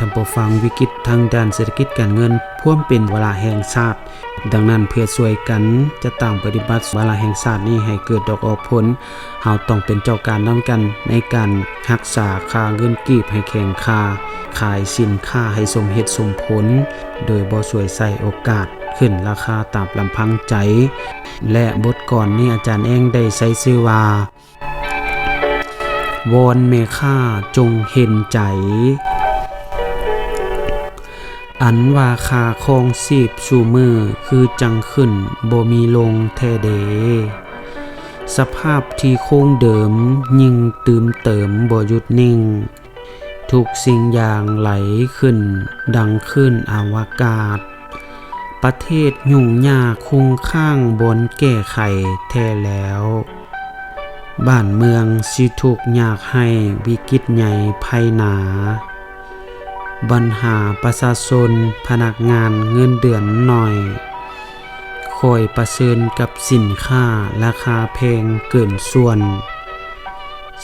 ทำผู้ฟังวิกฤตทางด้านเศรษฐกิจการเงินพ่วมเป็นวาระแห่งชาติดังนั้นเพื่อช่วยกันจะตั้งปฏิบัติวาระแห่งชาตินี้ให้เกิดดอกออกผลเฮาต้องเป็นเจ้าการนำกันในการรักษาค่าเงินกีบให้แข็งค่าขายสินค้าให้สมเหตุสมผลโดยบ่ช่วยใส่โอกาสขึ้นราคาตามลำพังใจและบทก่อนนี้อาจารย์เองได้ใช้ชื่อว่าวอนแม่ค่าจงเห็นใจอันว่าคาคองชีพชูมือคือจังขึ้นบ่มีลงแท้เดสภาพที่คงเดิมยิ่งตื่มเติมบ่หยุดนิ่งทุกสิ่งอย่างไหลขึ้นดังขึ้นอวกาศประเทศยุ่งยากคุ้งข้างบนแก้ไขแท้แล้วบ้านเมืองสิทุกข์ยากให้วิกฤตใหญ่ภัยหนาปัญหาประชาชนพนักงานเงินเดือนหน่อยคอยประเชิญกับสินค้าราคาแพงเกินส่วน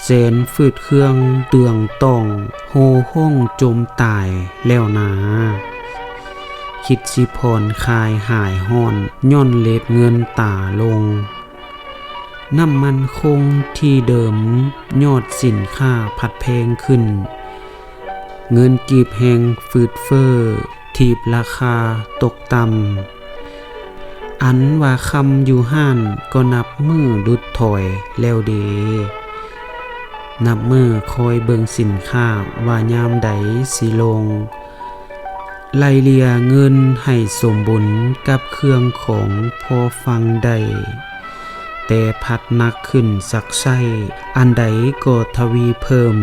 แสนฝืดเครื่องเตืองต้องโหห้องจมตายแล้วนาคิดสิพรคายหายห้อนย่อนเลดเงินตาลงน้ำมันคงที่เดิมยอดสินค้าผัดแพงขึ้นเงินกีบแหงฝืดเฟ้อถีบราคาตกต่ำอันว่าคำอยู่ห้านก็นับมือดุดถอยแล้วเดนับมือคอยเบิงสินค้าว่ายามใดสิลงไล่เลียเงินให้สมบุญกับเครื่องของพอฟังได้แต่พัดนักขึ้นสักไส้อันใดก็ทวีเพิ่ม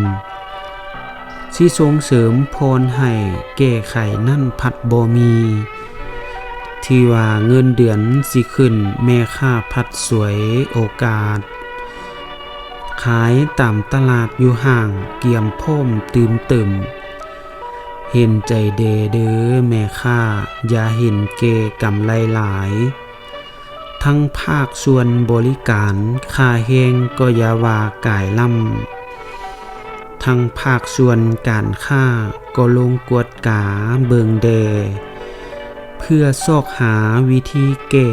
สิส่งเสริมพรให้แก้ไขนั่นพัดบ่มีที่ว่าเงินเดือนสิขึ้นแม่ค่าพัดสวยโอกาสขายตามตลาดอยู่ห่างเกี่ยมพ่มตื่มเติมเห็นใจเด้อแม่ค่าอย่าเห็นเกกำไรหลายทั้งภาคส่วนบริการค่าแห้งก็อย่าว่ากายล่ำทั้งภาคส่วนการค้าก็ลงกวดกาเบิงแดเพื่อซอกหาวิธีแก้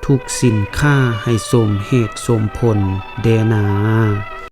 ทุกสินค้าให้สมเหตุสมผลเดนา